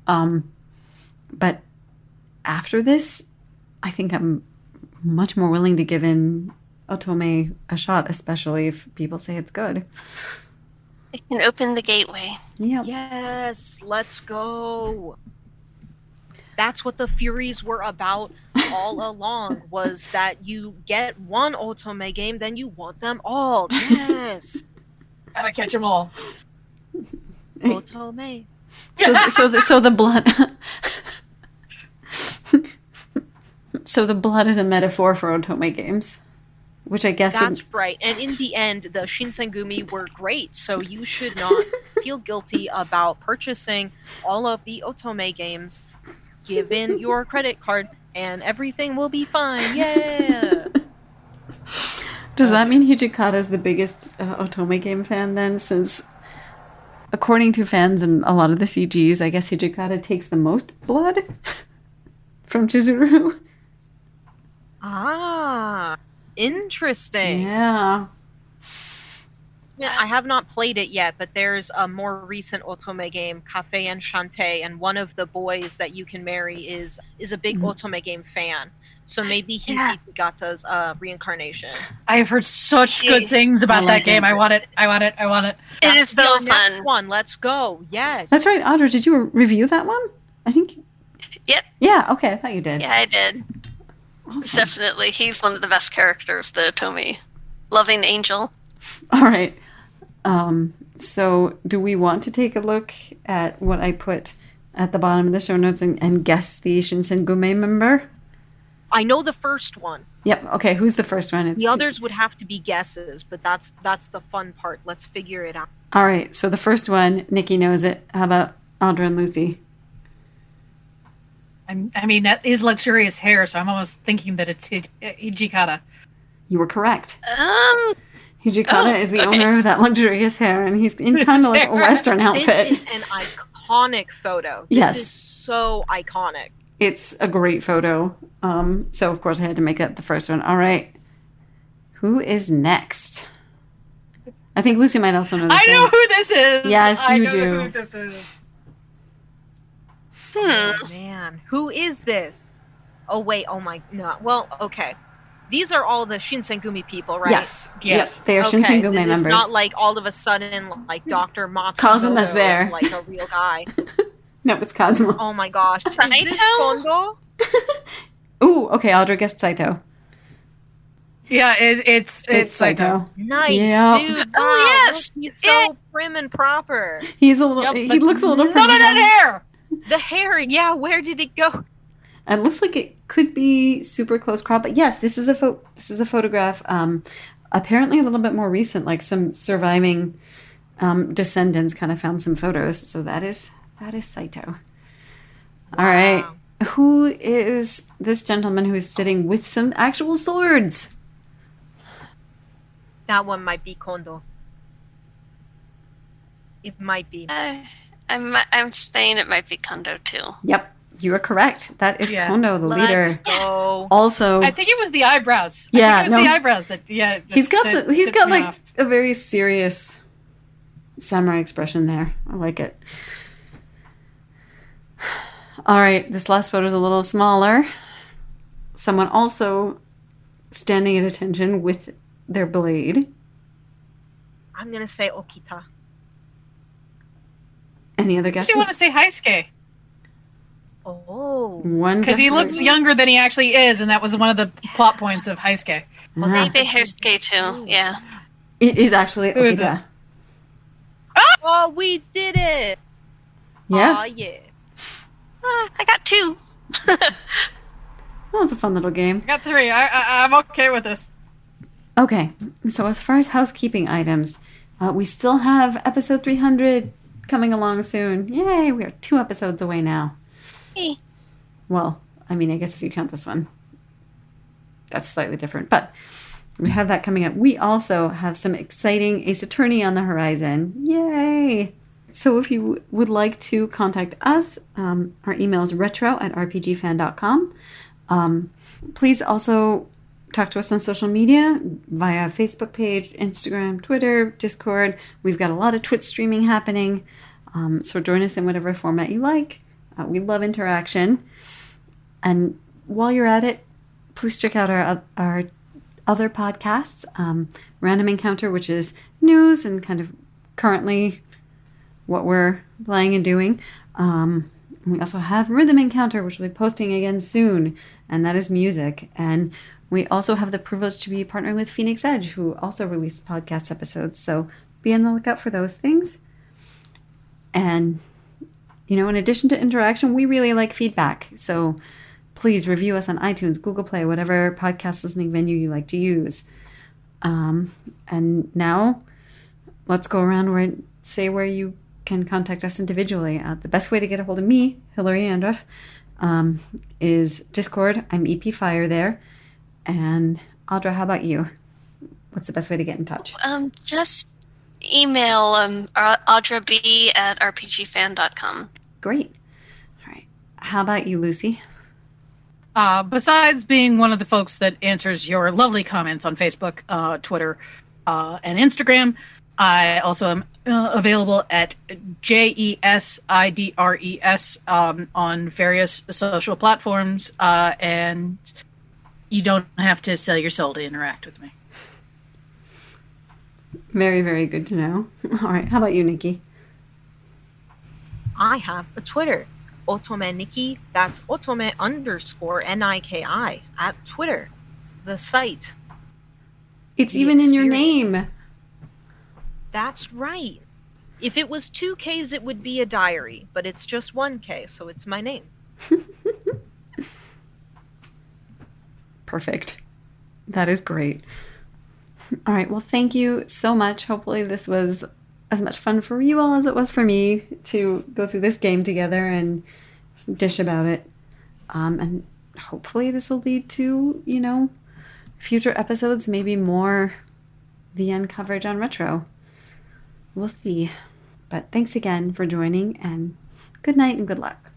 But after this, I think I'm much more willing to give in Otome a shot, especially if people say it's good. It can open the gateway. Yeah. Yes, let's go. That's what the Furies were about all along, was that you get one Otome game, then you want them all. Yes. Gotta catch them all. Otome. So the blood. So the blood is a metaphor for Otome games, which I guess That's right. And in the end, the Shinsengumi were great, so you should not feel guilty about purchasing all of the Otome games. Give in your credit card, and everything will be fine. Yeah. Does that mean Hijikata is the biggest Otome game fan then? Since, according to fans and a lot of the CGs, I guess Hijikata takes the most blood from Chizuru. Ah, interesting. Yeah. Yeah, I have not played it yet, but there's a more recent Otome game, Cafe Enchante, and one of the boys that you can marry is a big Otome game fan. So maybe he's Hijikata's reincarnation. I have heard such good things about that game. I want it. It is so fun. Next one, let's go. Yes. That's right, Audra. Did you review that one? I think. Yep. Yeah. Okay. I thought you did. Yeah, I did. Awesome. Definitely. He's one of the best characters, the Otome. Loving angel. All right. So do we want to take a look at what I put at the bottom of the show notes and guess the Shinsengume member? I know the first one. Yep. Okay. Who's the first one? The others would have to be guesses, but that's the fun part. Let's figure it out. All right. So the first one, Niki knows it. How about Audra and Lucy? I mean, that is luxurious hair, so I'm almost thinking that it's Hijikata. You were correct. Hijikata is the owner of that luxurious hair, and he's in kind of like a Western outfit. This is an iconic photo. This is so iconic. It's a great photo. So, of course, I had to make that the first one. All right. Who is next? I think Lucy might also know this. I know who this is. Yes, you I do. know who this is. Oh, man. Who is this? Oh, wait. Oh, my. No. Well, okay. These are all the Shinsengumi people, right? Yes. Yep. They are Shinsengumi members. It's not like all of a sudden, like Dr. Matsumoto Kazuma's there. is like a real guy. No, it's Kazuma. Oh my gosh. Is this Kondo? Ooh, okay. Audra guessed Saito. Yeah, it's Saito. Nice, Yeah. dude. Wow, Oh, yes. look, he's so prim and proper. He's a little. He looks a little. None of that hair. The hair, yeah, where did it go? It looks like it could be super close crop, but yes, this is a photograph. Apparently, a little bit more recent, like some surviving descendants kind of found some photos. So that is Saito. All right, who is this gentleman who is sitting with some actual swords? That one might be Kondo. It might be. I'm saying it might be Kondo too. Yep, you are correct. That is Kondo, the leader. Let's go. Also, I think it was the eyebrows. Yeah, I think it was the eyebrows that. Yeah, he's got like off. a very serious samurai expression there. I like it. All right, this last photo is a little smaller. Someone also standing at attention with their blade. I'm gonna say Okita. Any other Do guesses? you want to say Heisuke? Oh. One Because he guess looks for- younger than he actually is, and that was one of the plot points of Heisuke. Well, Ah, Maybe Heisuke too. Yeah. it is actually Who is Okita. Oh, we did it. Yeah. Aw, yeah. I got 2. Oh, it's a fun little game. I got 3. I'm okay with this. Okay, so as far as housekeeping items, we still have episode 300 coming along soon. Yay, we are 2 episodes away now. Hey. Well, I mean, I guess if you count this one, that's slightly different. But we have that coming up. We also have some exciting Ace Attorney on the horizon. Yay! So if you would like to contact us, our email is retro@rpgfan.com. Please also talk to us on social media via Facebook page, Instagram, Twitter, Discord. We've got a lot of Twitch streaming happening. So join us in whatever format you like. We love interaction. And while you're at it, please check out our other podcasts. Random Encounter, which is news and kind of currently what we're playing and doing. We also have Rhythm Encounter, which we'll be posting again soon, and that is music. And we also have the privilege to be partnering with Phoenix Edge, who also release podcast episodes. So be on the lookout for those things. And, in addition to interaction, we really like feedback. So please review us on iTunes, Google Play, whatever podcast listening venue you like to use. And now let's go around and say where you can contact us individually. The best way to get a hold of me, Hilary Andreff, is Discord. I'm EP Fire there. And Audra, how about you? What's the best way to get in touch? Just email audrab@rpgfan.com. Great. All right. How about you, Lucy? Besides being one of the folks that answers your lovely comments on Facebook, Twitter, and Instagram, I also am available at JESIDRES on various social platforms, and you don't have to sell your soul to interact with me. Very, very good to know. All right. How about you, Niki? I have a Twitter, Otome Niki. That's Otome_NIKI at Twitter. The site. It's even in your name. That's right. If it was 2 Ks, it would be a diary, but it's just 1 K, so it's my name. Perfect. That is great. All right. Well, thank you so much. Hopefully this was as much fun for you all as it was for me to go through this game together and dish about it. And hopefully this will lead to, future episodes, maybe more VN coverage on Retro. We'll see. But thanks again for joining, and good night and good luck.